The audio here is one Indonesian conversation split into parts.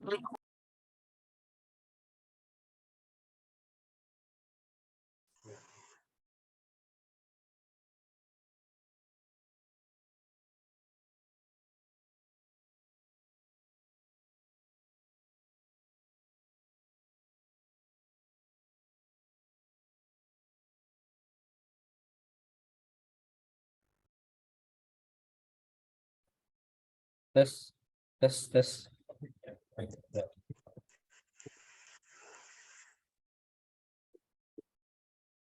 Tes, tes, tes.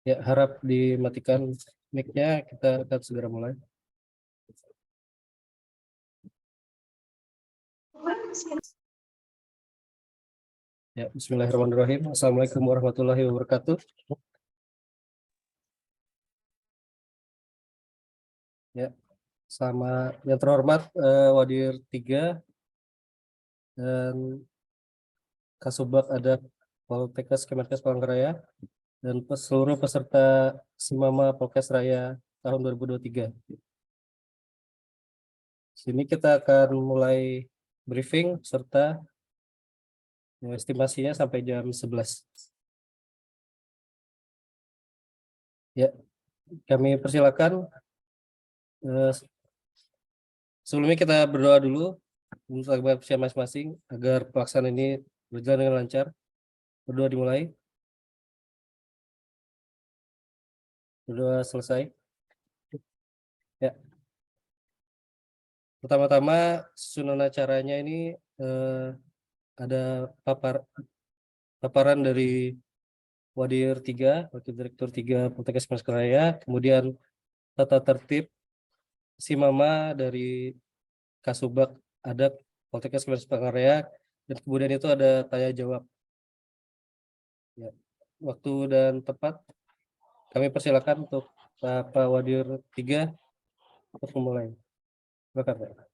Ya, harap dimatikan mic-nya, kita akan segera mulai. Ya, Bismillahirrahmanirrahim. Assalamualaikum warahmatullahi wabarakatuh. Ya, sama yang terhormat Wadir 3 dan Kasubag Adab Poltekkes Kemenkes Palangkaraya dan seluruh peserta Simama Polkes Raya tahun 2023. Sini kita akan mulai briefing serta estimasinya sampai jam 11. Ya, kami persilakan. Sebelumnya kita berdoa dulu untuk siap masing-masing agar pelaksanaan ini berjalan dengan lancar. Berdoa dimulai. Berdoa selesai. Ya. Pertama-tama susunan acaranya ini ada paparan dari Wadir 3, Wakil Direktur 3 Poltekkes Palangkaraya, kemudian tata tertib Simama dari Kasubag Adab Poltekkes Palangkaraya, dan kemudian itu ada tanya jawab. Ya. Waktu dan tempat kami persilakan untuk Pak Wadir 3 untuk memulai. Silakan, Pak.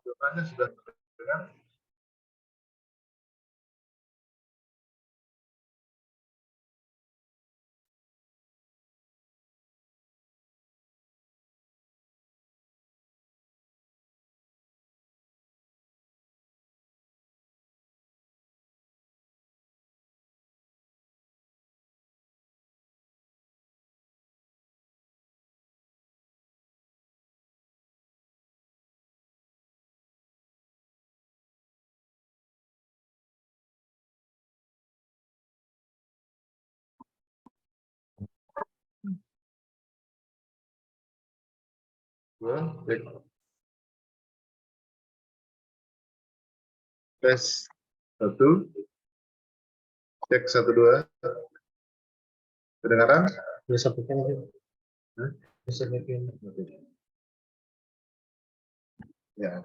Jawabannya sudah terdengar. Cek. Tes 1, cek 1 2. Kedengaran? Bisa bikin aja. Bisa bikin. Ya.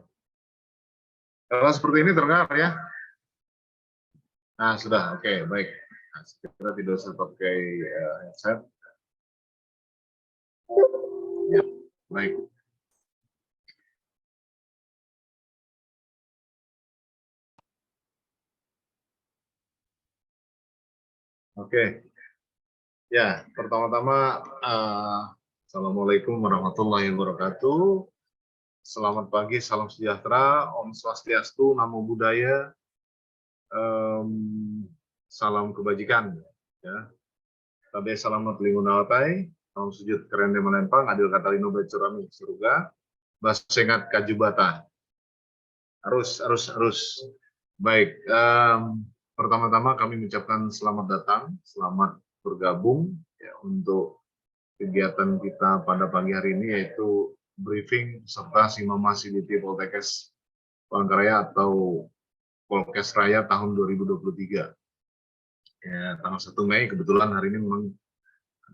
Kalau seperti ini terdengar ya. Nah, sudah. Oke, baik. Nah, kita tidak usah pakai headset. Ya, baik. Oke. Ya, pertama-tama, Assalamualaikum warahmatullahi wabarakatuh. Selamat pagi, salam sejahtera, Om Swastiastu, Namo Buddhaya, salam kebajikan. Ya, tabe salamat lingunawatai, salam sujud keren melempang, adil kata lino becurami surga, basengat kajubata. Harus. Baik, pertama-tama kami mengucapkan selamat datang, selamat bergabung ya, untuk kegiatan kita pada pagi hari ini, yaitu briefing serta Simama CBT Poltekkes Palangkaraya atau Polkes Raya tahun 2023. Ya, tanggal 1 Mei, kebetulan hari ini memang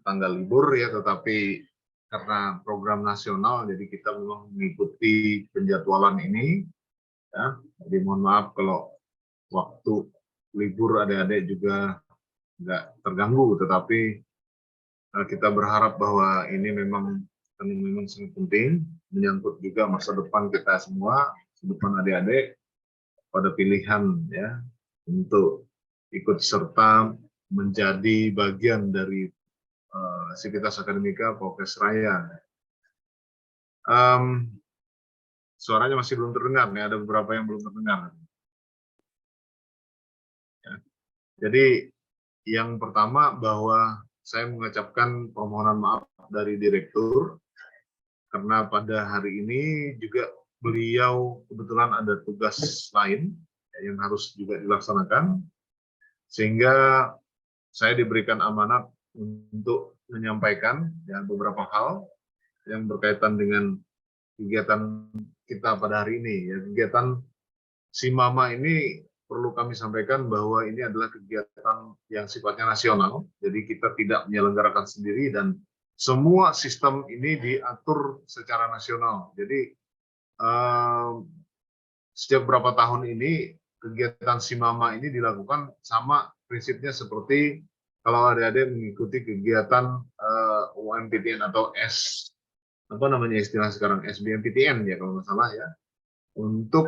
tanggal libur ya, tetapi karena program nasional, jadi kita memang mengikuti penjadwalan ini. Ya, jadi mohon maaf kalau waktu libur adik-adik juga nggak terganggu, tetapi kita berharap bahwa ini memang sangat penting, menyangkut juga masa depan kita semua, masa depan adik-adik pada pilihan ya untuk ikut serta menjadi bagian dari Sivitas Akademika Polkes Raya. Suaranya masih belum terdengar, nih ada beberapa yang belum terdengar. Ya. Jadi yang pertama bahwa saya mengucapkan permohonan maaf dari Direktur karena pada hari ini juga beliau kebetulan ada tugas lain yang harus juga dilaksanakan, sehingga saya diberikan amanat untuk menyampaikan ya beberapa hal yang berkaitan dengan kegiatan kita pada hari ini. Ya, kegiatan Simama ini perlu kami sampaikan bahwa ini adalah kegiatan yang sifatnya nasional, jadi kita tidak menyelenggarakan sendiri dan semua sistem ini diatur secara nasional. Jadi setiap berapa tahun ini kegiatan Simama ini dilakukan sama prinsipnya seperti kalau adik-adik mengikuti kegiatan UMPTN atau apa namanya istilah sekarang, SBMPTN ya kalau nggak salah ya, untuk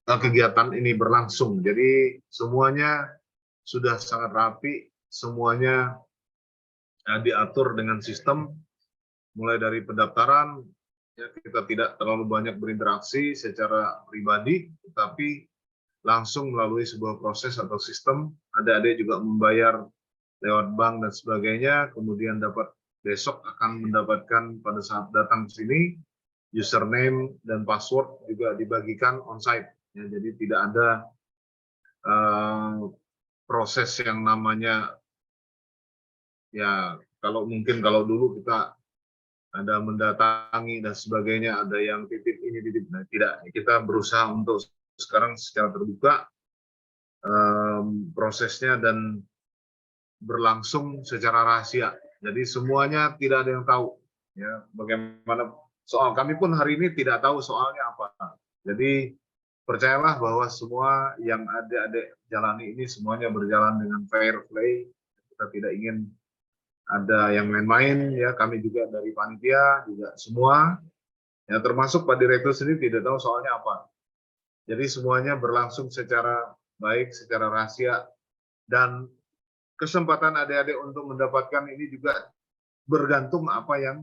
kegiatan ini berlangsung. Jadi semuanya sudah sangat rapi, semuanya diatur dengan sistem, mulai dari pendaftaran, ya, kita tidak terlalu banyak berinteraksi secara pribadi, tetapi langsung melalui sebuah proses atau sistem. Adik-adik juga membayar lewat bank dan sebagainya, kemudian besok akan mendapatkan pada saat datang ke sini username dan password juga dibagikan onsite. Ya, jadi tidak ada proses yang namanya ya kalau dulu kita ada mendatangi dan sebagainya, ada yang titip ini titip, nah, tidak. Kita berusaha untuk sekarang secara terbuka prosesnya dan berlangsung secara rahasia. Jadi semuanya tidak ada yang tahu. Ya, bagaimana soal kami pun hari ini tidak tahu soalnya apa. Jadi percayalah bahwa semua yang adik-adik jalani ini semuanya berjalan dengan fair play. Kita tidak ingin ada yang main-main ya. Kami juga dari panitia juga semua ya, termasuk Pak Direktur sendiri tidak tahu soalnya apa. Jadi semuanya berlangsung secara baik, secara rahasia, dan kesempatan adik-adik untuk mendapatkan ini juga bergantung apa yang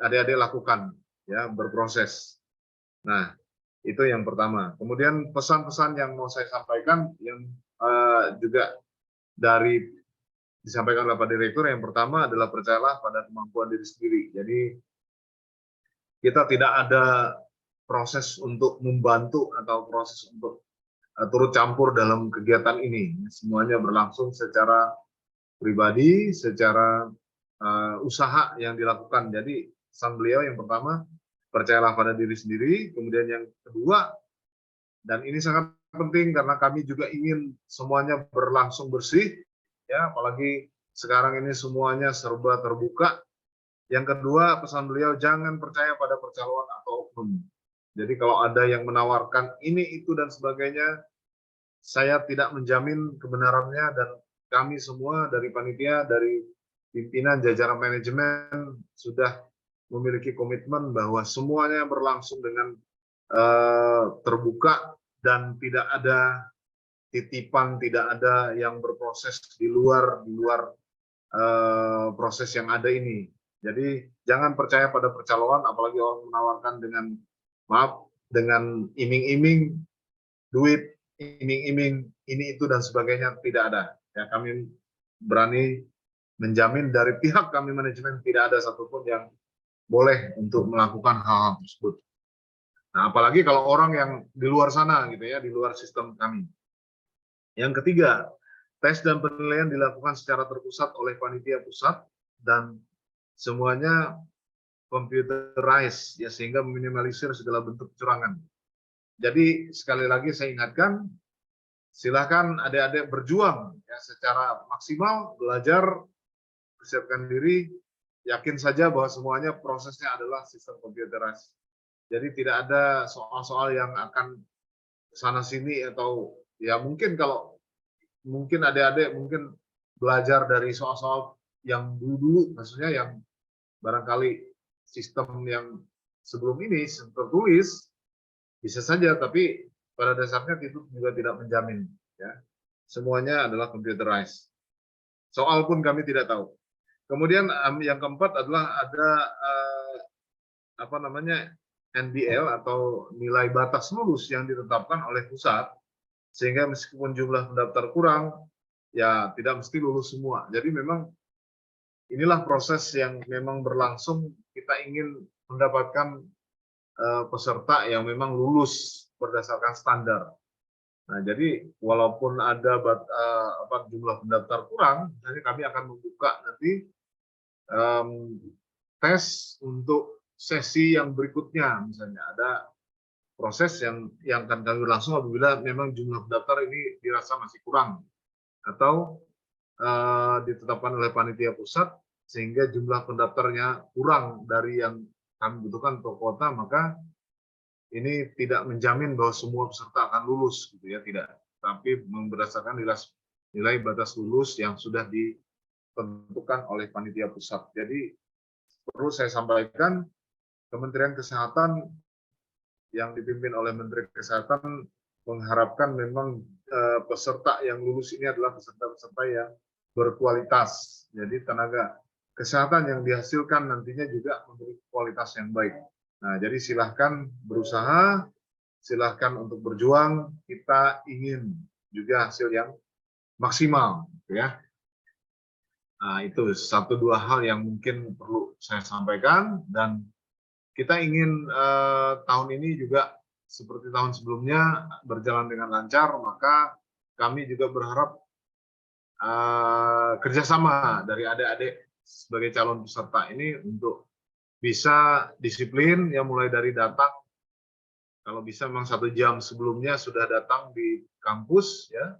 adik-adik lakukan ya, berproses. Nah, itu yang pertama. Kemudian pesan-pesan yang mau saya sampaikan yang juga disampaikan oleh Pak Direktur, yang pertama adalah percayalah pada kemampuan diri sendiri. Jadi kita tidak ada proses untuk membantu atau proses untuk turut campur dalam kegiatan ini. Semuanya berlangsung secara pribadi, secara usaha yang dilakukan. Jadi pesan beliau yang pertama, percayalah pada diri sendiri. Kemudian yang kedua, dan ini sangat penting karena kami juga ingin semuanya berlangsung bersih, ya, apalagi sekarang ini semuanya serba terbuka. Yang kedua, pesan beliau, jangan percaya pada percaloan atau oknum. Jadi kalau ada yang menawarkan ini, itu, dan sebagainya, saya tidak menjamin kebenarannya, dan kami semua dari panitia, dari pimpinan, jajaran manajemen sudah memiliki komitmen bahwa semuanya berlangsung dengan terbuka dan tidak ada titipan, tidak ada yang berproses di luar proses yang ada ini. Jadi jangan percaya pada percaloan, apalagi orang menawarkan dengan maaf, dengan iming-iming duit, iming-iming ini itu dan sebagainya, tidak ada. Ya, kami berani menjamin dari pihak kami manajemen tidak ada satupun yang boleh untuk melakukan hal-hal tersebut. Nah, apalagi kalau orang yang di luar sana gitu ya, di luar sistem kami. Yang ketiga, tes dan penilaian dilakukan secara terpusat oleh panitia pusat dan semuanya computerized ya, sehingga meminimalisir segala bentuk kecurangan. Jadi sekali lagi saya ingatkan, silakan adik-adik berjuang ya secara maksimal, belajar, persiapkan diri, yakin saja bahwa semuanya prosesnya adalah sistem computerized. Jadi tidak ada soal-soal yang akan sana sini atau ya mungkin kalau mungkin adik-adik mungkin belajar dari soal-soal yang dulu-dulu, maksudnya yang barangkali sistem yang sebelum ini tertulis bisa saja, tapi pada dasarnya itu juga tidak menjamin. Ya, semuanya adalah computerized. Soal pun kami tidak tahu. Kemudian yang keempat adalah ada apa namanya NBL atau nilai batas lulus yang ditetapkan oleh pusat, sehingga meskipun jumlah pendaftar kurang, ya tidak mesti lulus semua. Jadi memang inilah proses yang memang berlangsung. Kita ingin mendapatkan peserta yang memang lulus berdasarkan standar. Nah, jadi walaupun ada jumlah pendaftar kurang, nanti kami akan membuka nanti tes untuk sesi yang berikutnya. Misalnya ada proses yang akan kami langsung apabila memang jumlah pendaftar ini dirasa masih kurang atau ditetapkan oleh panitia pusat sehingga jumlah pendaftarnya kurang dari yang kami butuhkan untuk kuota, maka ini tidak menjamin bahwa semua peserta akan lulus, gitu ya, tidak. Tapi berdasarkan nilai batas lulus yang sudah ditentukan oleh panitia pusat. Jadi perlu saya sampaikan, Kementerian Kesehatan yang dipimpin oleh Menteri Kesehatan mengharapkan memang peserta yang lulus ini adalah peserta-peserta yang berkualitas. Jadi tenaga kesehatan yang dihasilkan nantinya juga memiliki kualitas yang baik. Nah, jadi silahkan berusaha, silahkan untuk berjuang. Kita ingin juga hasil yang maksimal, ya. Nah, itu satu dua hal yang mungkin perlu saya sampaikan, dan kita ingin tahun ini juga seperti tahun sebelumnya berjalan dengan lancar, maka kami juga berharap kerjasama dari adik-adik sebagai calon peserta ini untuk bisa disiplin, ya, mulai dari datang, kalau bisa memang 1 jam sebelumnya sudah datang di kampus, ya.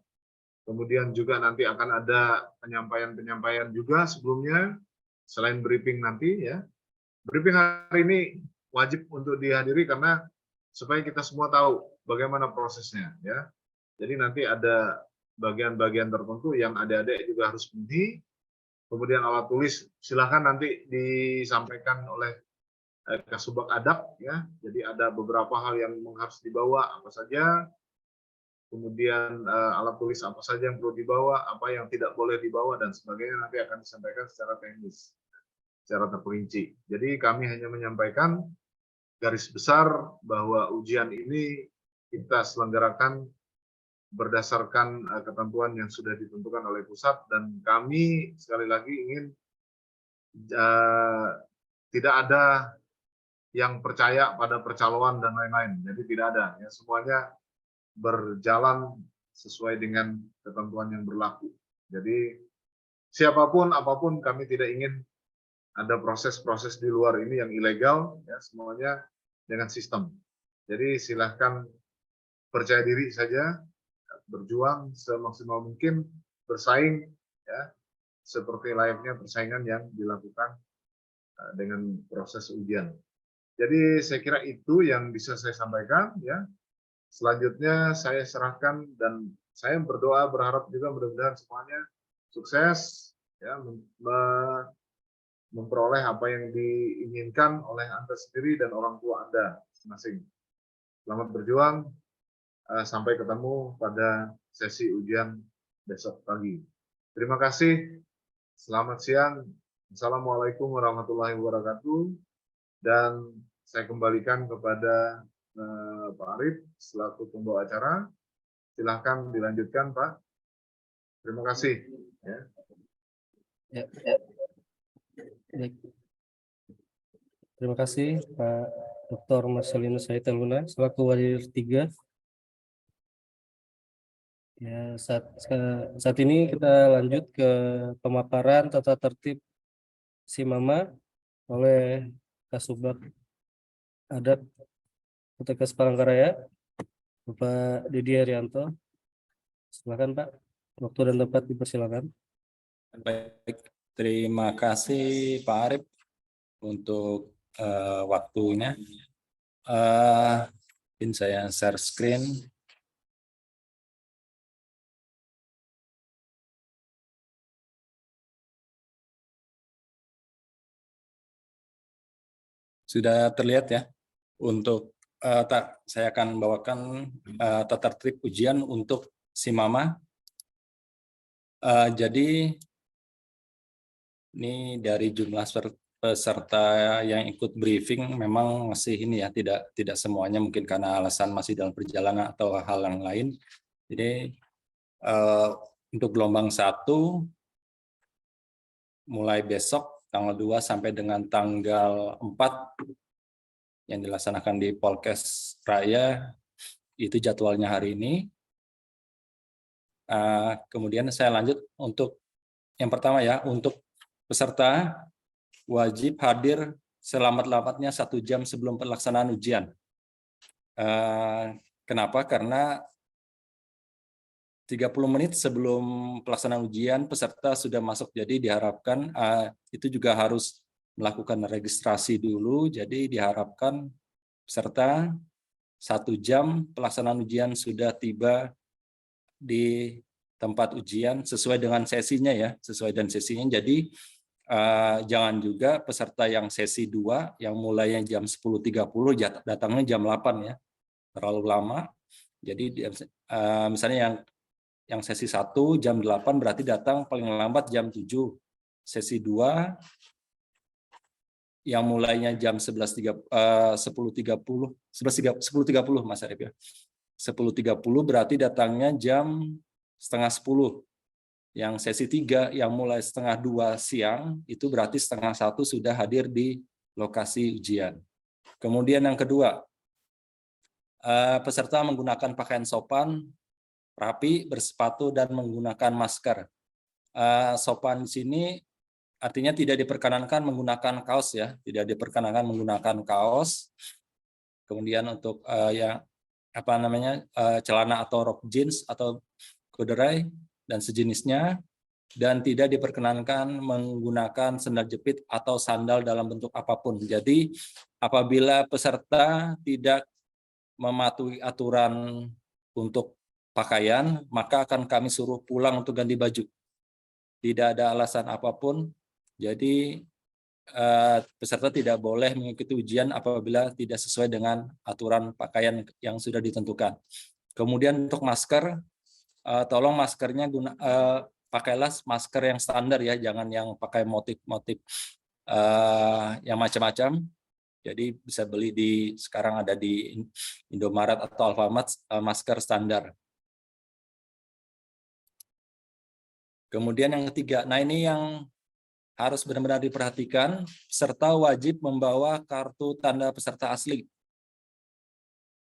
Kemudian juga nanti akan ada penyampaian-penyampaian juga sebelumnya, selain briefing nanti, ya. Briefing hari ini wajib untuk dihadiri karena supaya kita semua tahu bagaimana prosesnya, ya. Jadi nanti ada bagian-bagian tertentu yang adik-adik juga harus penuhi. Kemudian alat tulis silakan nanti disampaikan oleh Kasubag Adab, ya. Jadi ada beberapa hal yang harus dibawa apa saja. Kemudian alat tulis apa saja yang perlu dibawa, apa yang tidak boleh dibawa dan sebagainya nanti akan disampaikan secara teknis, secara terperinci. Jadi kami hanya menyampaikan garis besar bahwa ujian ini kita selenggarakan berdasarkan ketentuan yang sudah ditentukan oleh pusat, dan kami sekali lagi ingin tidak ada yang percaya pada percaloan dan lain-lain. Jadi tidak ada, ya, semuanya berjalan sesuai dengan ketentuan yang berlaku. Jadi siapapun apapun kami tidak ingin ada proses-proses di luar ini yang ilegal, ya, semuanya dengan sistem. Jadi silahkan percaya diri saja, berjuang semaksimal mungkin, bersaing, ya, seperti layaknya persaingan yang dilakukan dengan proses ujian. Jadi saya kira itu yang bisa saya sampaikan, ya. Selanjutnya saya serahkan dan saya berdoa berharap juga mudah-mudahan semuanya sukses, ya, memperoleh apa yang diinginkan oleh Anda sendiri dan orang tua Anda masing-masing. Selamat berjuang. Sampai ketemu pada sesi ujian besok pagi. Terima kasih. Selamat siang. Assalamualaikum warahmatullahi wabarakatuh. Dan saya kembalikan kepada Pak Arif selaku pembawa acara. Silahkan dilanjutkan, Pak. Terima kasih. Ya. Ya. Baik. Terima kasih Pak Dr. Marcelino Saita Luna selaku Wadir 3. Ya, saat ini kita lanjut ke pemaparan tata tertib SIMAMA oleh Kasubag Adat Putekas Palangkaraya, Bapak Didi Haryanto. Silakan Pak, waktu dan tempat dipersilakan. Baik, terima kasih Pak Arif untuk waktunya. Ingin saya share screen. Sudah terlihat ya. Untuk saya akan bawakan tata tertib ujian untuk SIMAMA. Jadi ini dari jumlah peserta yang ikut briefing memang masih ini ya, tidak semuanya, mungkin karena alasan masih dalam perjalanan atau hal yang lain. Jadi untuk gelombang 1 mulai besok tanggal 2 sampai dengan tanggal 4 yang dilaksanakan di Polkes Raya, itu jadwalnya hari ini. Kemudian saya lanjut untuk yang pertama ya, untuk peserta wajib hadir selamat-lambatnya 1 jam sebelum pelaksanaan ujian. Kenapa? Karena 30 menit sebelum pelaksanaan ujian peserta sudah masuk, jadi diharapkan itu juga harus melakukan registrasi dulu, jadi diharapkan peserta 1 jam pelaksanaan ujian sudah tiba di tempat ujian sesuai dengan sesinya ya, sesuai dengan sesinya. Jadi jangan juga peserta yang sesi 2 yang mulainya jam 10.30 datangnya jam 8 ya, terlalu lama. Jadi misalnya yang sesi 1 jam 8 berarti datang paling lambat jam 7. Sesi 2 yang mulainya jam 10.30 Mas Arif ya. 10.30 berarti datangnya jam setengah 10. Yang sesi 3 yang mulai setengah 2 siang itu berarti setengah 1 sudah hadir di lokasi ujian. Kemudian yang kedua, peserta menggunakan pakaian sopan, rapi, bersepatu, dan menggunakan masker. Sopan di sini artinya tidak diperkenankan menggunakan kaos ya, tidak diperkenankan menggunakan kaos. Kemudian untuk celana atau rok jeans atau corduroy dan sejenisnya, dan tidak diperkenankan menggunakan sandal jepit atau sandal dalam bentuk apapun. Jadi apabila peserta tidak mematuhi aturan untuk pakaian, maka akan kami suruh pulang untuk ganti baju. Tidak ada alasan apapun, jadi peserta tidak boleh mengikuti ujian apabila tidak sesuai dengan aturan pakaian yang sudah ditentukan. Kemudian untuk masker, tolong maskernya pakailah masker yang standar ya, jangan yang pakai motif-motif yang macam-macam. Jadi bisa beli sekarang ada di Indomaret atau Alfamart masker standar. Kemudian yang ketiga, nah ini yang harus benar-benar diperhatikan, peserta wajib membawa kartu tanda peserta asli.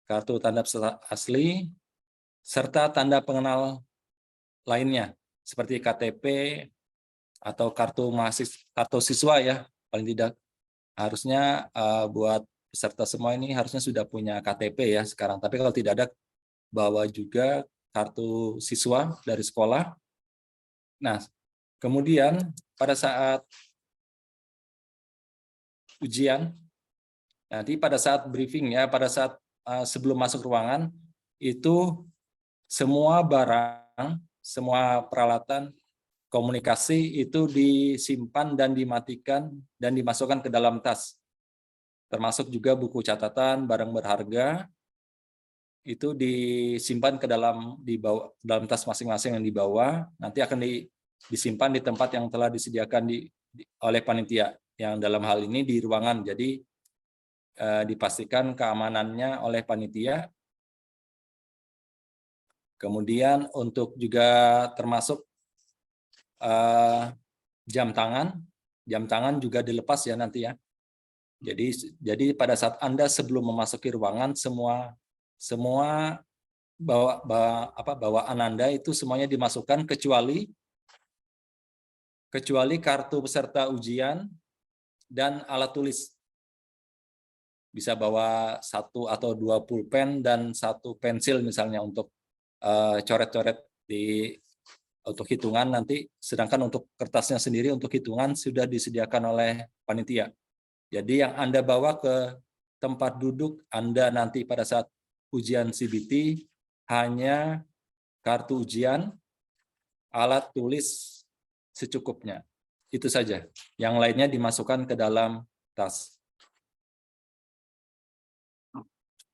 Kartu tanda peserta asli, serta tanda pengenal lainnya, seperti KTP atau kartu siswa ya, paling tidak. Harusnya buat peserta semua ini harusnya sudah punya KTP ya sekarang, tapi kalau tidak ada, bawa juga kartu siswa dari sekolah. Nah, kemudian pada saat ujian, nanti pada saat briefing ya, pada saat sebelum masuk ruangan, itu semua barang, semua peralatan komunikasi itu disimpan dan dimatikan dan dimasukkan ke dalam tas. Termasuk juga buku catatan, barang berharga, itu disimpan ke dalam tas masing-masing yang dibawa, nanti akan disimpan di tempat yang telah disediakan oleh panitia, yang dalam hal ini di ruangan. Jadi dipastikan keamanannya oleh panitia. Kemudian untuk juga termasuk jam tangan juga dilepas ya nanti ya. Jadi pada saat Anda sebelum memasuki ruangan, semua bawaan Anda itu semuanya dimasukkan kecuali kartu peserta ujian dan alat tulis. Bisa bawa 1 atau 2 pulpen dan 1 pensil misalnya untuk coret-coret untuk hitungan nanti, sedangkan untuk kertasnya sendiri untuk hitungan sudah disediakan oleh panitia. Jadi yang Anda bawa ke tempat duduk Anda nanti pada saat ujian CBT hanya kartu ujian, alat tulis secukupnya. Itu saja. Yang lainnya dimasukkan ke dalam tas.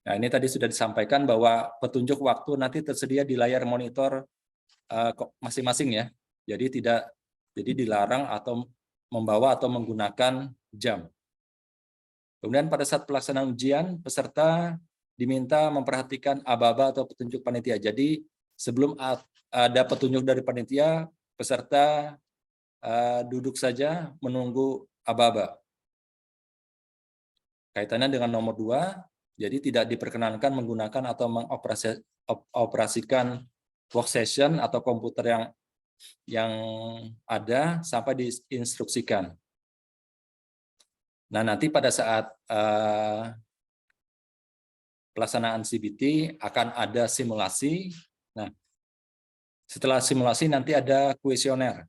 Nah, ini tadi sudah disampaikan bahwa petunjuk waktu nanti tersedia di layar monitor masing-masing ya. Jadi dilarang atau membawa atau menggunakan jam. Kemudian pada saat pelaksanaan ujian, peserta diminta memperhatikan aba-aba atau petunjuk panitia. Jadi sebelum ada petunjuk dari panitia, peserta duduk saja menunggu aba-aba. Kaitannya dengan nomor 2, jadi tidak diperkenankan menggunakan atau mengoperasikan workstation atau komputer yang ada sampai diinstruksikan. Nah, nanti pada saat pelaksanaan CBT akan ada simulasi. Nah, setelah simulasi nanti ada kuesioner.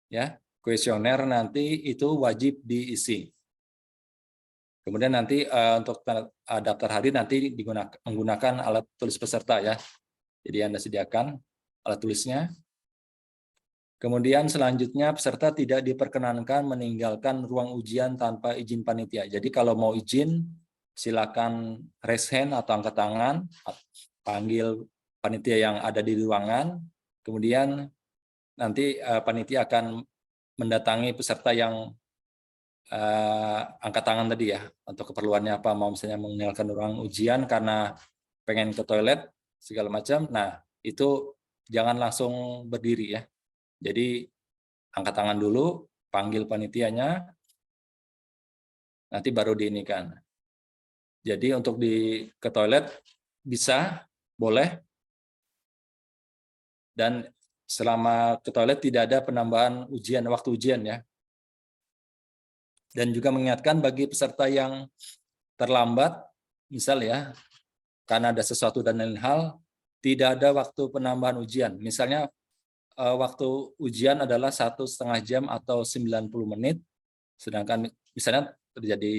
Ya, kuesioner nanti itu wajib diisi. Kemudian nanti untuk daftar hadir nanti menggunakan alat tulis peserta ya. Jadi Anda sediakan alat tulisnya. Kemudian selanjutnya peserta tidak diperkenankan meninggalkan ruang ujian tanpa izin panitia. Jadi kalau mau izin silakan raise hand atau angkat tangan, panggil panitia yang ada di ruangan. Kemudian nanti panitia akan mendatangi peserta yang angkat tangan tadi ya, untuk keperluannya apa, mau misalnya meninggalkan ruang ujian karena pengen ke toilet segala macam. Nah, itu jangan langsung berdiri ya. Jadi angkat tangan dulu, panggil panitianya, nanti baru diinikan. Jadi untuk ke toilet bisa, boleh, dan selama ke toilet tidak ada penambahan waktu ujian ya. Dan juga mengingatkan bagi peserta yang terlambat, misal ya, karena ada sesuatu dan lain hal, tidak ada waktu penambahan ujian. Misalnya waktu ujian adalah 1,5 jam atau 90 menit, sedangkan misalnya terjadi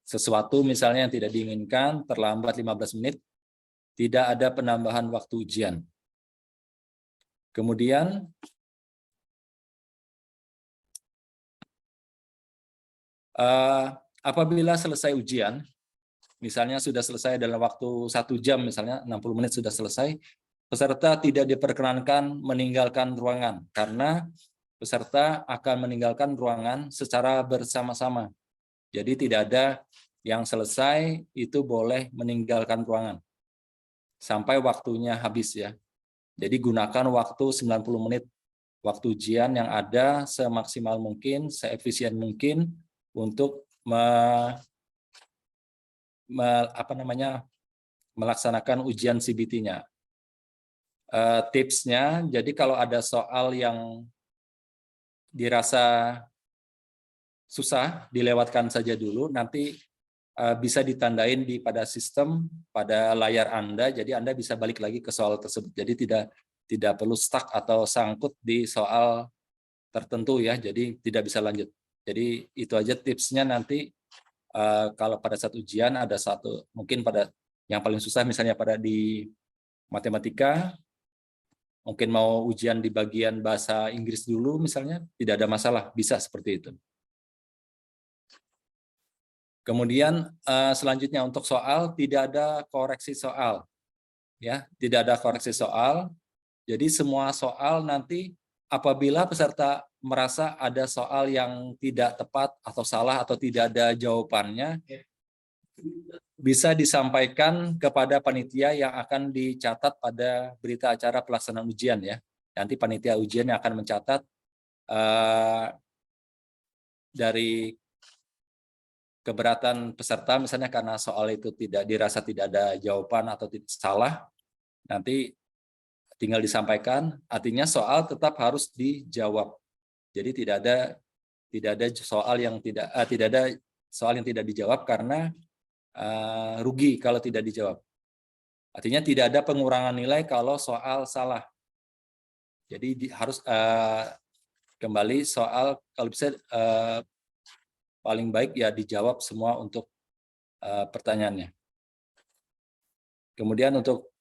sesuatu misalnya yang tidak diinginkan, terlambat 15 menit, tidak ada penambahan waktu ujian. Kemudian apabila selesai ujian, misalnya sudah selesai dalam waktu 1 jam, misalnya 60 menit sudah selesai, peserta tidak diperkenankan meninggalkan ruangan karena peserta akan meninggalkan ruangan secara bersama-sama. Jadi tidak ada yang selesai itu boleh meninggalkan ruangan sampai waktunya habis ya. Jadi gunakan waktu 90 menit waktu ujian yang ada semaksimal mungkin, seefisien mungkin untuk melaksanakan ujian CBT-nya. Tipsnya, jadi kalau ada soal yang dirasa susah, dilewatkan saja dulu, nanti bisa ditandain pada sistem, pada layar Anda, jadi Anda bisa balik lagi ke soal tersebut. Jadi tidak perlu stuck atau sangkut di soal tertentu ya, jadi tidak bisa lanjut. Jadi itu aja tipsnya nanti kalau pada saat ujian ada mungkin pada yang paling susah misalnya di matematika, mungkin mau ujian di bagian bahasa Inggris dulu misalnya, tidak ada masalah, bisa seperti itu. Kemudian selanjutnya untuk soal tidak ada koreksi soal. Ya, tidak ada koreksi soal. Jadi semua soal nanti apabila peserta merasa ada soal yang tidak tepat atau salah atau tidak ada jawabannya, bisa disampaikan kepada panitia yang akan dicatat pada berita acara pelaksanaan ujian ya. Nanti panitia ujian yang akan mencatat dari keberatan peserta, misalnya karena soal itu dirasa tidak ada jawaban atau salah, nanti tinggal disampaikan. Artinya soal tetap harus dijawab. Jadi tidak ada soal yang tidak dijawab karena rugi kalau tidak dijawab. Artinya tidak ada pengurangan nilai kalau soal salah. Jadi harus kembali soal kalau bisa paling baik ya dijawab semua untuk pertanyaannya. Kemudian untuk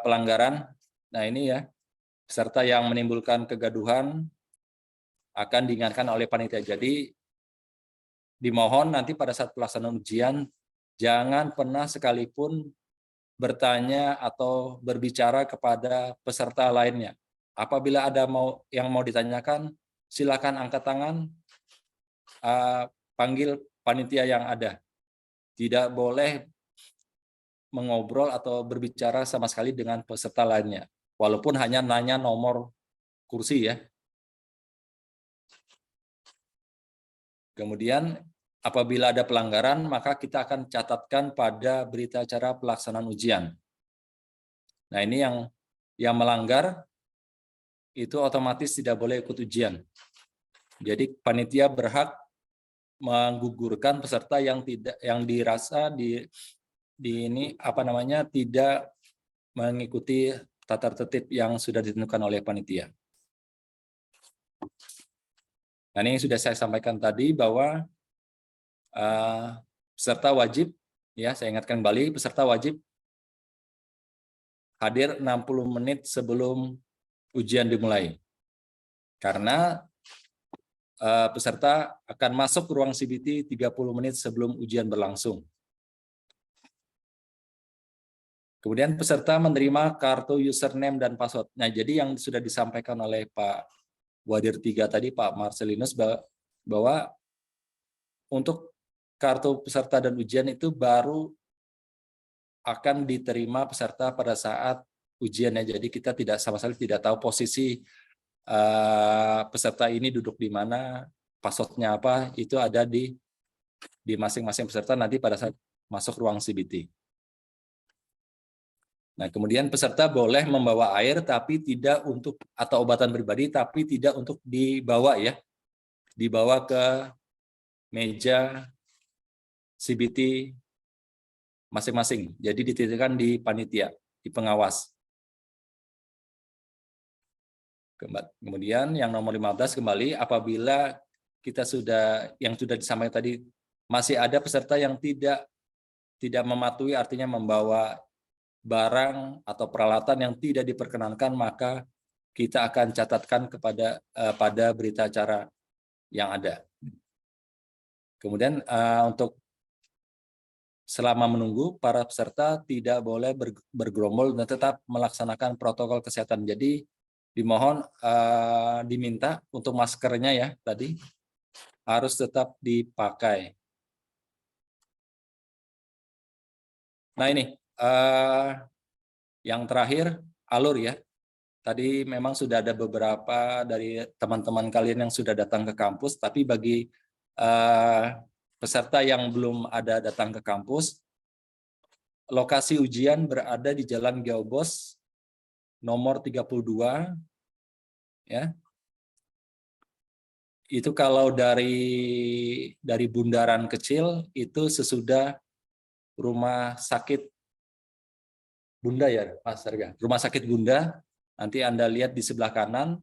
pelanggaran, nah ini ya, peserta yang menimbulkan kegaduhan akan diingatkan oleh panitia. Jadi dimohon nanti pada saat pelaksanaan ujian jangan pernah sekalipun bertanya atau berbicara kepada peserta lainnya. Apabila ada yang mau ditanyakan, silakan angkat tangan, panggil panitia yang ada. Tidak boleh mengobrol atau berbicara sama sekali dengan peserta lainnya. Walaupun hanya nanya nomor kursi ya. Kemudian apabila ada pelanggaran, maka kita akan catatkan pada berita acara pelaksanaan ujian. Nah ini yang melanggar itu otomatis tidak boleh ikut ujian. Jadi panitia berhak menggugurkan peserta yang dirasa tidak mengikuti tata tertib yang sudah ditentukan oleh panitia. Nah, ini sudah saya sampaikan tadi bahwa peserta wajib, ya saya ingatkan kembali, peserta wajib hadir 60 menit sebelum ujian dimulai. Karena peserta akan masuk ke ruang CBT 30 menit sebelum ujian berlangsung. Kemudian peserta menerima kartu username dan password. Nah, jadi yang sudah disampaikan oleh Pak Wadir 3 tadi, Pak Marcelinus, bahwa untuk kartu peserta dan ujian itu baru akan diterima peserta pada saat ujiannya. Jadi kita sama sekali tidak tahu posisi peserta ini duduk di mana, passwordnya apa, itu ada di masing-masing peserta nanti pada saat masuk ruang CBT. Nah, kemudian peserta boleh membawa air tapi tidak untuk, atau obatan pribadi tapi tidak untuk dibawa ya. Dibawa ke meja CBT masing-masing. Jadi dititipkan di panitia, di pengawas. Kemudian yang nomor 15 kembali, apabila kita yang sudah disampaikan tadi, masih ada peserta yang tidak mematuhi, artinya membawa barang atau peralatan yang tidak diperkenankan, maka kita akan catatkan pada berita acara yang ada. Kemudian untuk selama menunggu, para peserta tidak boleh bergerombol dan tetap melaksanakan protokol kesehatan. Jadi dimohon diminta untuk maskernya ya tadi harus tetap dipakai. Nah ini yang terakhir alur ya. Tadi memang sudah ada beberapa dari teman-teman kalian yang sudah datang ke kampus, tapi bagi peserta yang belum ada datang ke kampus, lokasi ujian berada di Jalan Geobos nomor 32 ya. Itu kalau dari bundaran kecil itu sesudah rumah sakit Bunda ya, Mas Harga. Rumah sakit Bunda, nanti Anda lihat di sebelah kanan,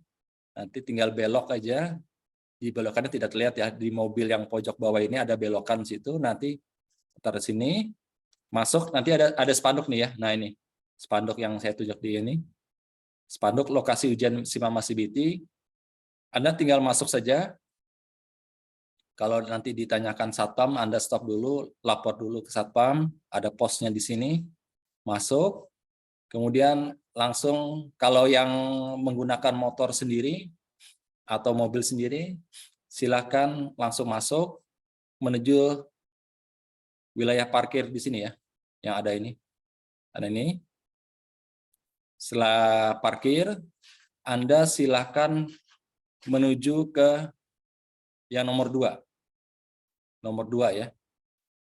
nanti tinggal belok aja. Di belokannya tidak terlihat ya, di mobil yang pojok bawah ini ada belokan situ, nanti putar sini, masuk, nanti ada spanduk nih ya. Nah ini, spanduk yang saya tunjuk di ini. Spanduk lokasi ujian SIMAMA CBT. Anda tinggal masuk saja. Kalau nanti ditanyakan satpam, Anda stop dulu, lapor dulu ke satpam, ada posnya di sini, masuk, Kemudian langsung kalau yang menggunakan motor sendiri atau mobil sendiri, silakan langsung masuk menuju wilayah parkir di sini ya, yang ada ini. Ada ini. Setelah parkir, Anda silakan menuju ke yang nomor 2. Nomor 2 ya.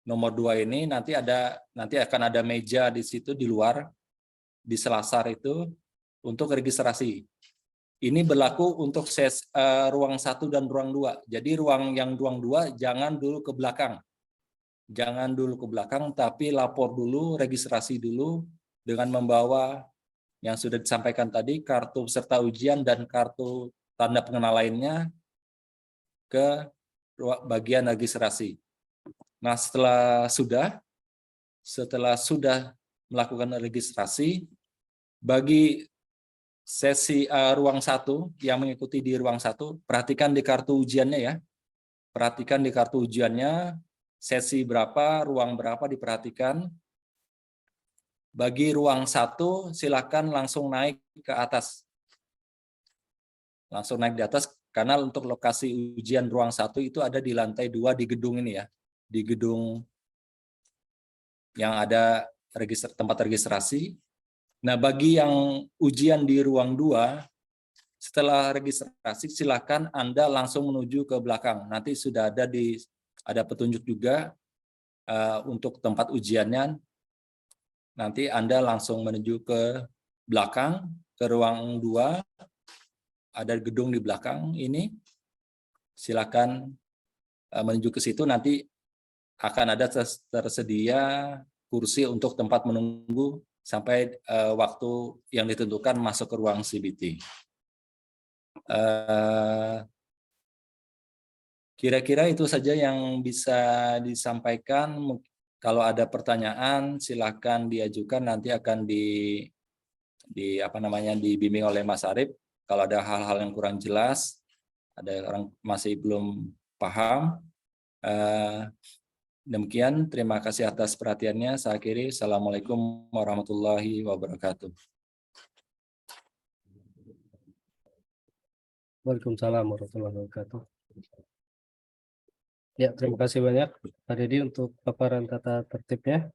Nomor 2 ini nanti akan ada meja di situ di luar, di selasar itu untuk registrasi. Ini berlaku untuk ruang 1 dan ruang 2. Jadi ruang 2 jangan dulu ke belakang. Jangan dulu ke belakang, tapi lapor dulu, registrasi dulu dengan membawa yang sudah disampaikan tadi, kartu peserta ujian dan kartu tanda pengenal lainnya ke bagian registrasi. Nah, setelah sudah melakukan registrasi, bagi sesi ruang 1 yang mengikuti di ruang 1, perhatikan di kartu ujiannya ya. Perhatikan di kartu ujiannya, sesi berapa, ruang berapa diperhatikan. Bagi ruang 1, silakan langsung naik ke atas. Langsung naik di atas, karena untuk lokasi ujian ruang 1 itu ada di lantai 2 di gedung ini ya. Di gedung yang ada tempat registrasi. Nah, bagi yang ujian di ruang 2, setelah registrasi silakan Anda langsung menuju ke belakang. Nanti sudah ada petunjuk juga untuk tempat ujiannya. Nanti Anda langsung menuju ke belakang, ke ruang 2. Ada gedung di belakang ini. Silakan menuju ke situ, nanti akan ada tersedia kursi untuk tempat menunggu sampai waktu yang ditentukan masuk ke ruang CBT. Kira-kira itu saja yang bisa disampaikan. Kalau ada pertanyaan, silakan diajukan. Nanti akan dibimbing oleh Mas Arif. Kalau ada hal-hal yang kurang jelas, ada orang masih belum paham. Demikian, terima kasih atas perhatiannya. Saya akhiri. Assalamualaikum warahmatullahi wabarakatuh. Waalaikumsalam warahmatullahi wabarakatuh. Ya, terima kasih banyak Pak Dedi untuk paparan tata tertibnya.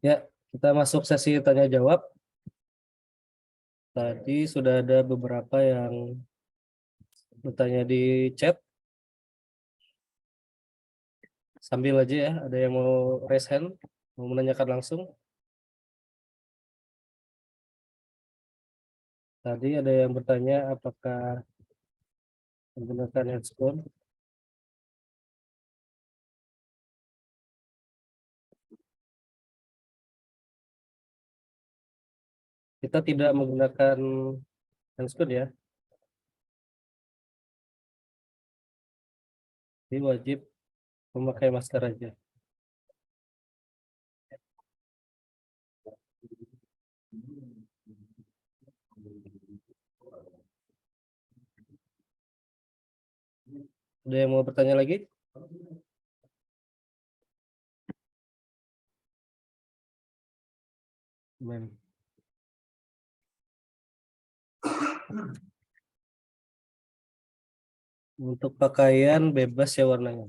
Ya, kita masuk sesi tanya jawab. Tadi sudah ada beberapa yang bertanya di chat. Sambil aja ya, ada yang mau raise hand, mau menanyakan langsung. Tadi ada yang bertanya apakah menggunakan handphone. Kita tidak menggunakan handphone ya. Jadi wajib memakai masker aja. Ada yang mau bertanya lagi? Untuk pakaian bebas ya warnanya.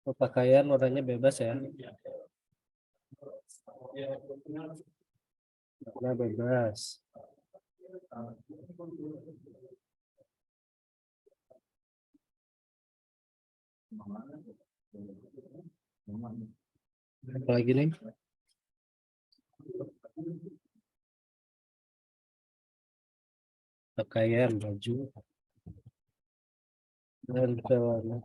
Untuk pakaian warnanya bebas ya. Warna bebas. Apa lagi nih? Pakaian, baju, dan warna.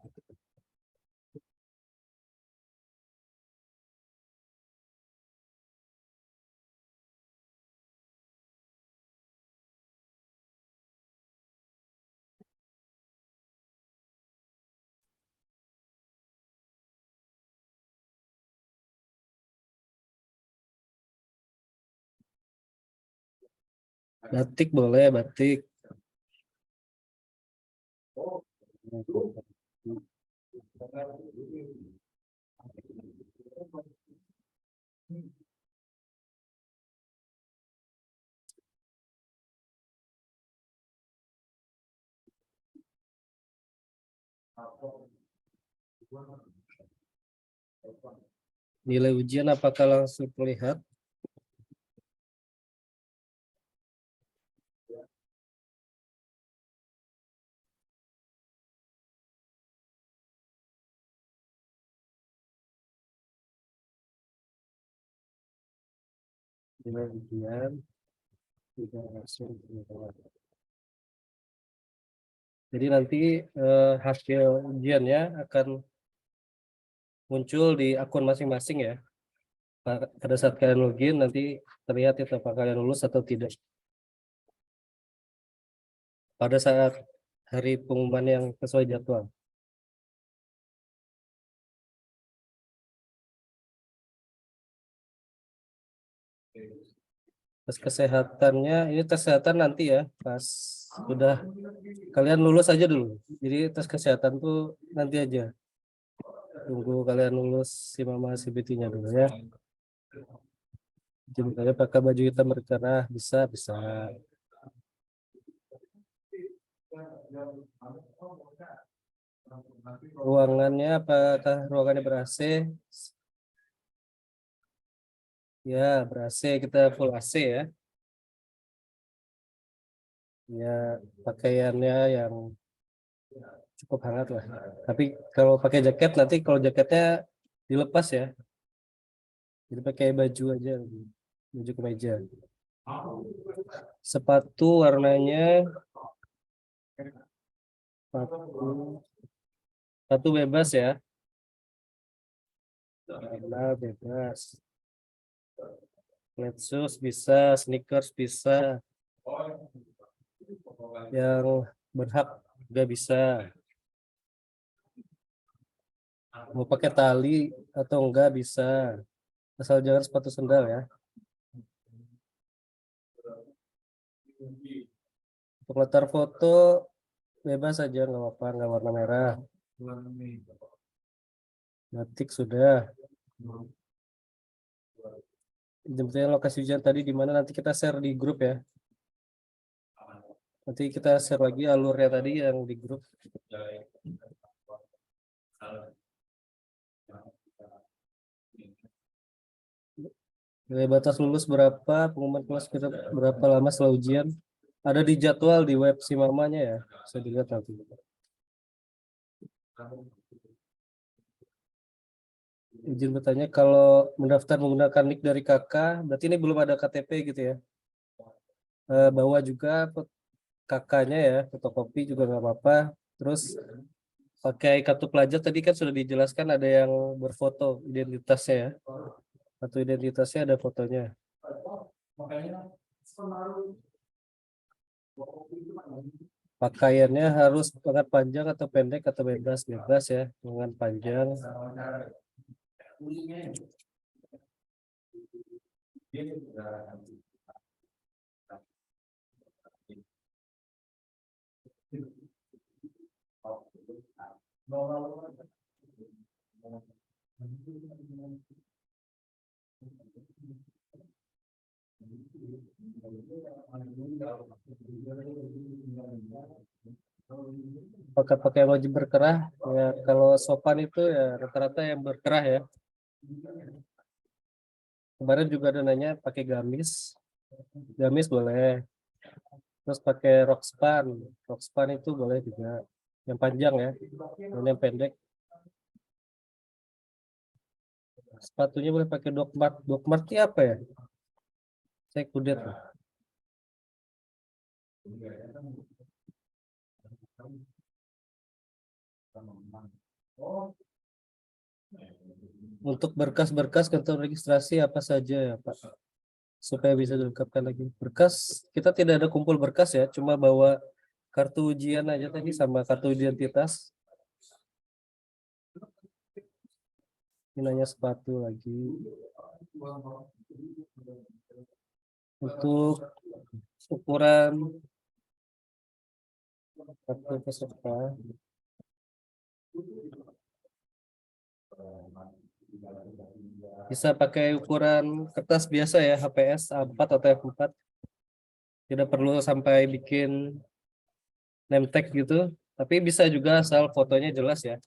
Batik boleh, batik. Nilai ujian apakah langsung terlihat? Nilai ujian tidak langsung terlihat. Jadi nanti hasil ujiannya akan muncul di akun masing-masing ya. Pada saat kalian login nanti terlihat itu apakah kalian lulus atau tidak. Pada saat hari pengumuman yang sesuai jadwal. Tes kesehatannya, ini tes kesehatan nanti ya, pas sudah kalian lulus aja dulu. Jadi tes kesehatan tuh nanti aja. Tunggu kalian lulus si mama CBT-nya dulu ya. Jadi kalian pakai baju hitam berkerah, bisa. Ruangannya apakah ruangannya ber-AC? Ya, ber-AC, kita full AC ya. Ya, pakaiannya yang cukup hangat lah. Tapi kalau pakai jaket nanti kalau jaketnya dilepas ya. Jadi pakai baju aja, baju kemeja. Sepatu warnanya sepatu bebas ya. Warna bebas. Flat shoes bisa, sneakers bisa. Yang berhak juga bisa. Mau pakai tali atau enggak bisa. Asal jangan sepatu sendal ya. Untuk latar foto bebas aja, nggak apa-apa, nggak warna merah. Batik sudah. Jemputnya lokasi ujian tadi di mana nanti kita share di grup ya. Nanti kita share lagi alurnya tadi yang di grup. Nilai batas lulus berapa, pengumuman kelas kita berapa lama setelah ujian. Ada di jadwal di web si mamanya ya. Bisa dilihat nanti. Izin bertanya, kalau mendaftar menggunakan nick dari kakak, berarti ini belum ada KTP gitu ya. Bawa juga kakaknya ya, fotokopi juga nggak apa-apa. Terus pakai kartu pelajar tadi kan sudah dijelaskan ada yang berfoto identitasnya ya. Kartu identitasnya ada fotonya. Pakaiannya harus lengan panjang atau pendek atau bebas bebas ya, lengan panjang. Pakai baju berkerah ya, kalau sopan itu ya rata-rata yang berkerah ya. Kemarin juga ada nanya pakai gamis boleh. Terus pakai rok span itu boleh juga. Yang panjang ya, dan yang pendek. Sepatunya boleh pakai Dokmart. Dokmart itu apa ya? Saya kudet. Untuk berkas-berkas kantor registrasi apa saja ya Pak? Supaya bisa dilengkapkan lagi. Berkas, kita tidak ada kumpul berkas ya, cuma bawa kartu ujian aja tadi sama kartu identitas. Ini nanya sepatu lagi. Untuk ukuran kartu peserta. Bisa pakai ukuran kertas biasa ya, HPS A4 atau F4. Tidak perlu sampai bikin name tag gitu, tapi bisa juga asal fotonya jelas ya.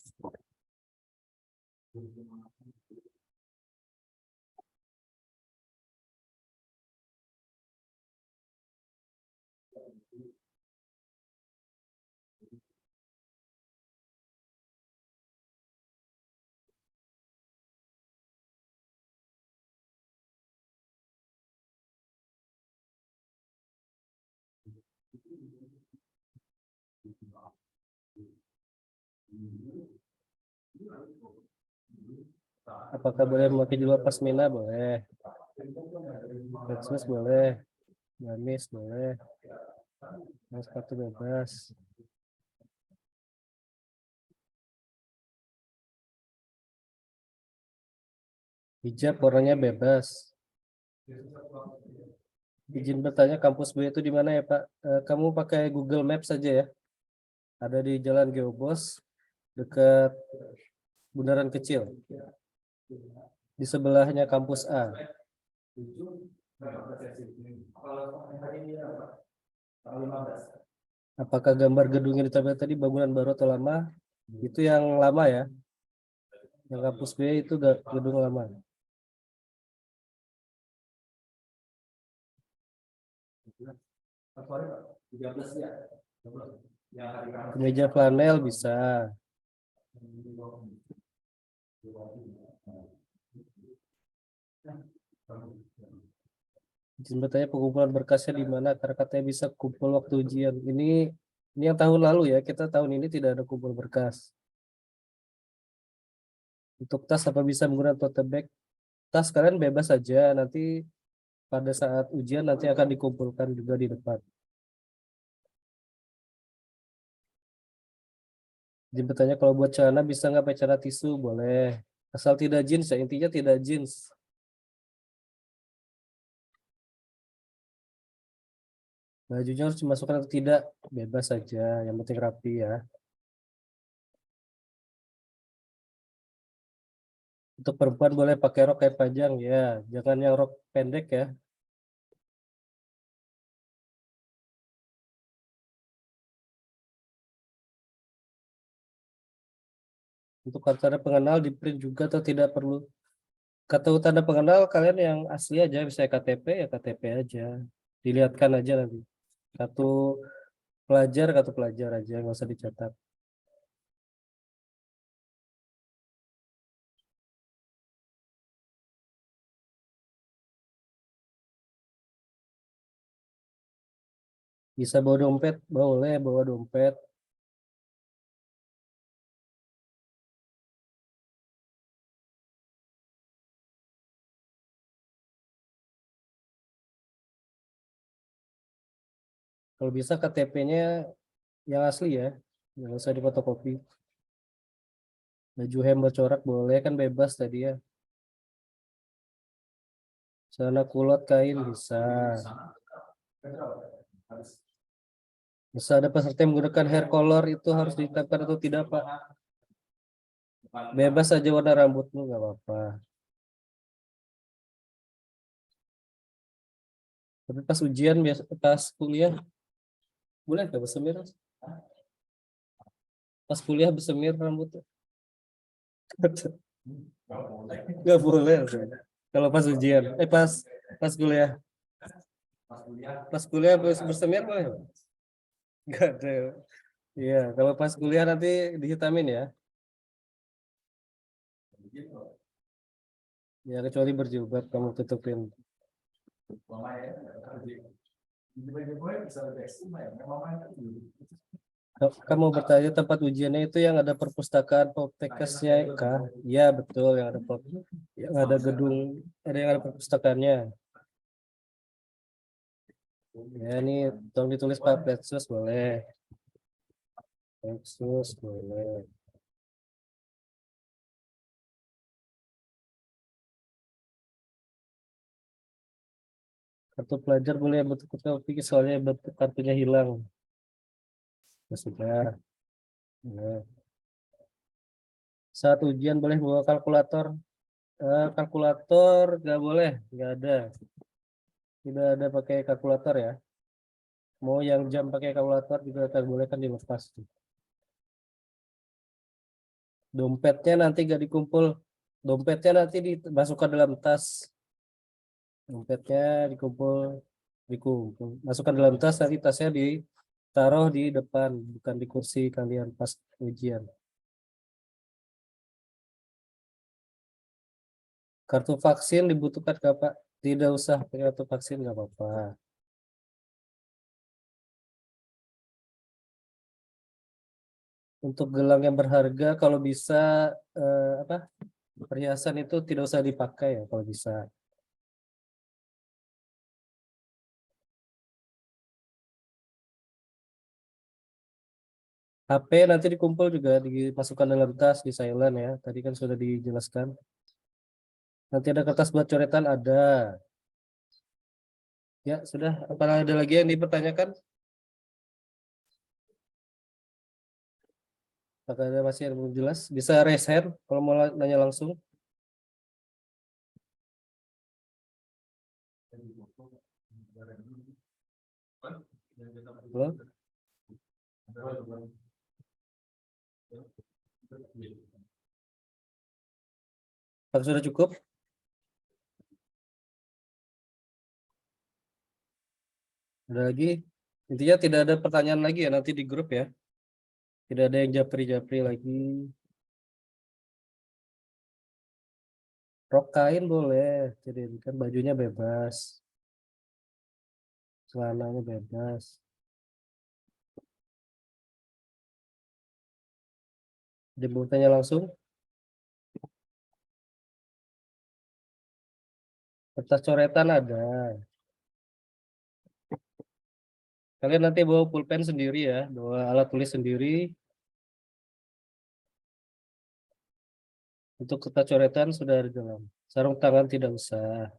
Apakah boleh memakai jilbab pasmina? Boleh. Bedsus boleh. Gamis boleh. Sepatu bebas. Hijab warnanya bebas. Izin bertanya, kampus B itu di mana ya Pak? Kamu pakai Google Maps saja ya. Ada di Jalan Geobos, dekat Bundaran Kecil. Di sebelahnya kampus A. Apakah gambar gedung yang ditampilkan tadi bangunan baru atau lama? Itu yang lama ya. Yang kampus B itu gedung lama. Kemeja flanel bisa. Izin bertanya, pengumpulan berkasnya di mana? Karena katanya bisa kumpul waktu ujian. Ini yang tahun lalu ya. Kita tahun ini tidak ada kumpul berkas. Untuk tas apa bisa menggunakan tote bag? Tas kalian bebas saja. Nanti pada saat ujian nanti akan dikumpulkan juga di depan. Izin bertanya, kalau buat celana bisa nggak pakai celana tisu? Boleh. Asal tidak jeans ya. Intinya tidak jeans. Bajunya harus dimasukkan atau tidak? Bebas saja. Yang penting rapi ya. Untuk perempuan boleh pakai rok kain panjang ya. Jangan yang rok pendek ya. Untuk kartu tanda pengenal di print juga atau tidak perlu? Kartu tanda pengenal kalian yang asli aja, bisa KTP ya KTP aja. Dilihatkan aja nanti. Kartu pelajar aja, nggak usah dicetak. Bisa bawa dompet, boleh bawa dompet. Kalau bisa KTP-nya yang asli ya, nggak usah difotokopi. Baju hem bercorak boleh, kan bebas tadi ya. Celana kulot kain bisa. Bisa ada peserta yang menggunakan hair color, itu harus ditetapkan atau tidak Pak? Bebas saja warna rambutmu, nggak apa-apa. Tapi pas ujian, biasa pas kuliah, boleh nggak bersemir? Pas kuliah bersemir rambutnya? Nggak boleh. Kalau pas ujian, pas kuliah. Pas kuliah bersemir boleh? Nggak ada. Iya, kalau pas kuliah nanti dihitamin ya. Ya kecuali berjilbab kamu tutupin. Kamu bertanya tempat ujiannya itu yang ada perpustakaan Poltekkesnya kah? Ya betul, yang ada gedung, ada yang ada perpustakaannya. Ya ini tolong ditulis Pak Petsus boleh. Petsus boleh. Kartu pelajar boleh bentuk kopi soalnya bentuk kartunya hilang. Ya sudah. Ya. Saat ujian boleh bawa kalkulator. Kalkulator nggak boleh, nggak ada. Tidak ada pakai kalkulator ya. Mau yang jam pakai kalkulator juga tak boleh kan dilepas. Dompetnya nanti nggak dikumpul. Dompetnya nanti dimasukkan dalam tas. Dompetnya dikumpul. Masukkan dalam tas, nanti tasnya ditaruh di depan, bukan di kursi kalian pas ujian. Kartu vaksin dibutuhkan nggak Pak? Tidak usah pakai kartu vaksin, nggak apa-apa. Untuk gelang yang berharga, kalau bisa perhiasan itu tidak usah dipakai ya kalau bisa. HP nanti dikumpul juga dimasukkan dalam tas di silent ya. Tadi kan sudah dijelaskan. Nanti ada kertas buat coretan ada. Ya sudah. Apakah ada lagi yang dipertanyakan? Apakah ada masih yang belum jelas? Bisa raise hand kalau mau nanya langsung. Halo? Apakah sudah cukup? Ada lagi? Intinya tidak ada pertanyaan lagi ya nanti di grup ya. Tidak ada yang japri-japri lagi. Rok kain boleh, jadi kan bajunya bebas, celananya bebas. Jadi mau tanya langsung. Kertas coretan ada. Kalian nanti bawa pulpen sendiri ya, bawa alat tulis sendiri. Untuk kertas coretan sudah ada dalam. Sarung tangan tidak usah.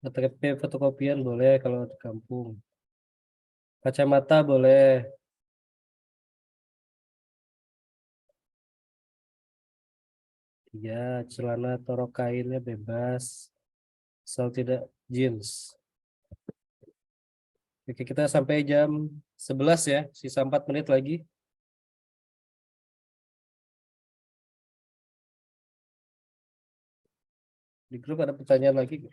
KTP fotokopian boleh kalau di kampung. Kacamata boleh. Ya, celana atau rok kainnya bebas. Asal tidak jeans. Oke, kita sampai jam 11 ya, sisa 4 menit lagi. Di grup ada pertanyaan lagi?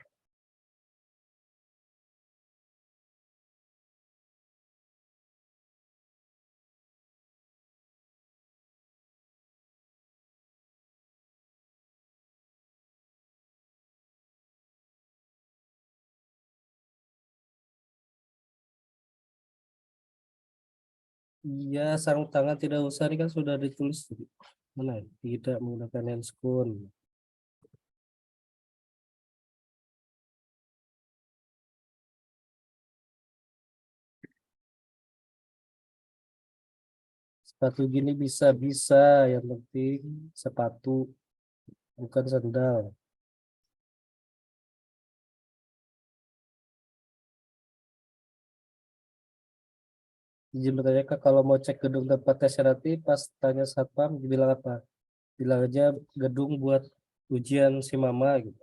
Iya, sarung tangan tidak usah, ini kan sudah ditulis. Mana? Ya? Tidak menggunakan handscoon. Sepatu gini bisa, yang penting sepatu, bukan sandal. Izin bertanya Kak, kalau mau cek gedung tempat tesnya nanti pas tanya satpam dibilang apa? Bilang aja gedung buat ujian si mama gitu.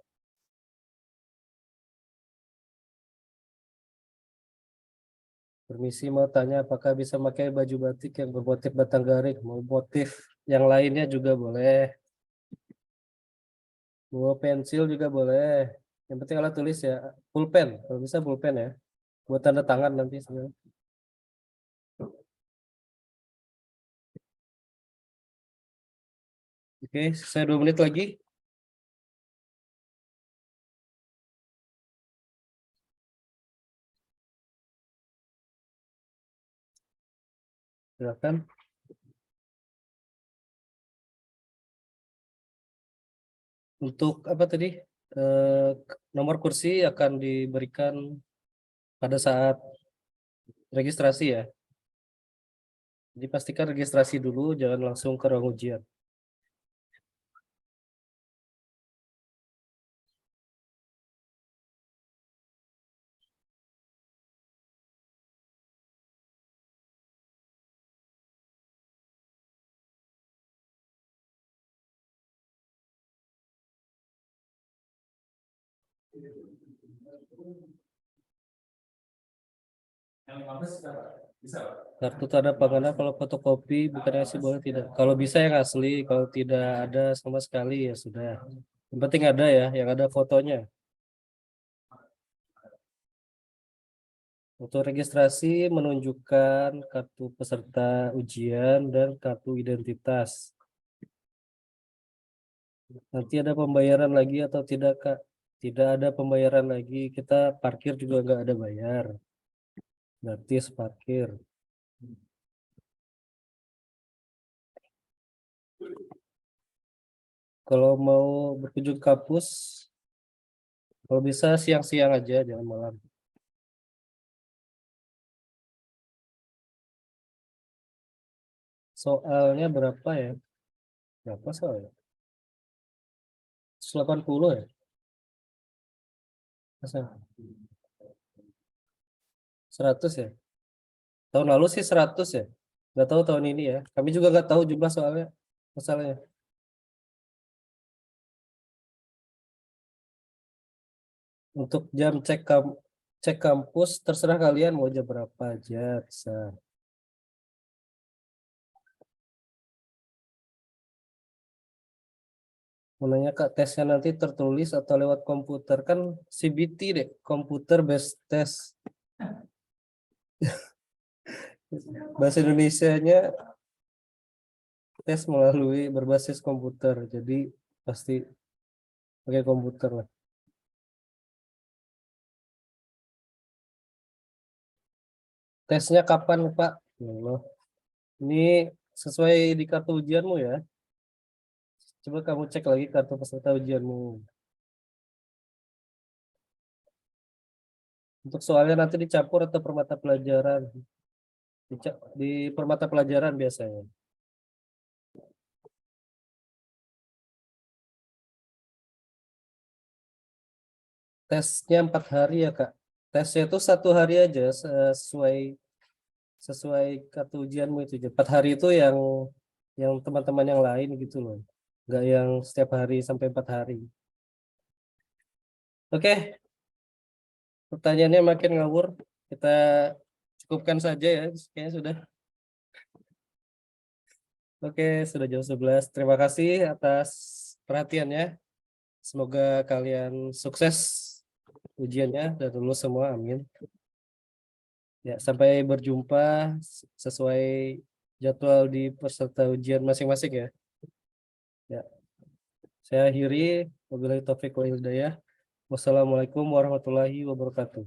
Permisi mau tanya apakah bisa pakai baju batik yang bermotif batang garing, mau motif yang lainnya juga boleh. Bawa pensil juga boleh. Yang penting alat tulis ya, pulpen, kalau bisa pulpen ya. Buat tanda tangan nanti sebenarnya. Oke, saya 2 menit lagi. Silakan. Untuk apa tadi? Eh, Nomor kursi akan diberikan pada saat registrasi ya. Jadi pastikan registrasi dulu, jangan langsung ke ruang ujian. Kartu tanda pengenal kalau fotokopi bukan asli boleh tidak? Kalau bisa yang asli, kalau tidak ada sama sekali ya sudah. Yang penting ada ya, yang ada fotonya. Untuk registrasi menunjukkan kartu peserta ujian dan kartu identitas. Nanti ada pembayaran lagi atau tidak, Kak? Tidak ada pembayaran lagi. Kita parkir juga nggak ada bayar. Gratis parkir. Kalau mau berkunjung kampus, kalau bisa siang-siang aja, jangan malam. Soalnya berapa ya? Berapa soalnya? 180 ya? Masa? 100 ya? Tahun lalu sih 100 ya? Nggak tahu tahun ini ya. Kami juga nggak tahu jumlah soalnya. Masalahnya. Untuk jam cek kampus, terserah kalian mau jam berapa aja. Bisa. Mau nanya Kak, tesnya nanti tertulis atau lewat komputer? Kan CBT deh, komputer based test. Bahasa Indonesianya tes melalui berbasis komputer. Jadi pasti pakai komputer lah. Tesnya kapan Pak? Ya Allah. Ini sesuai di kartu ujianmu ya. Coba kamu cek lagi kartu peserta ujianmu. Untuk soalnya nanti dicampur atau per mata pelajaran? Di per mata pelajaran biasanya. Tesnya 4 hari ya Kak. Tesnya itu 1 hari aja sesuai kartu ujianmu itu. 4 hari itu yang teman-teman yang lain gitu loh. Enggak yang setiap hari sampai 4 hari. Oke, pertanyaannya makin ngawur. Kita cukupkan saja ya. Kayaknya sudah. Oke, sudah jam 11. Terima kasih atas perhatiannya. Semoga kalian sukses ujiannya dan lulus semua. Amin. Ya, sampai berjumpa sesuai jadwal di peserta ujian masing-masing ya. Ya, saya akhiri. Wabillahi taufiq wal hidayah. Wassalamualaikum warahmatullahi wabarakatuh.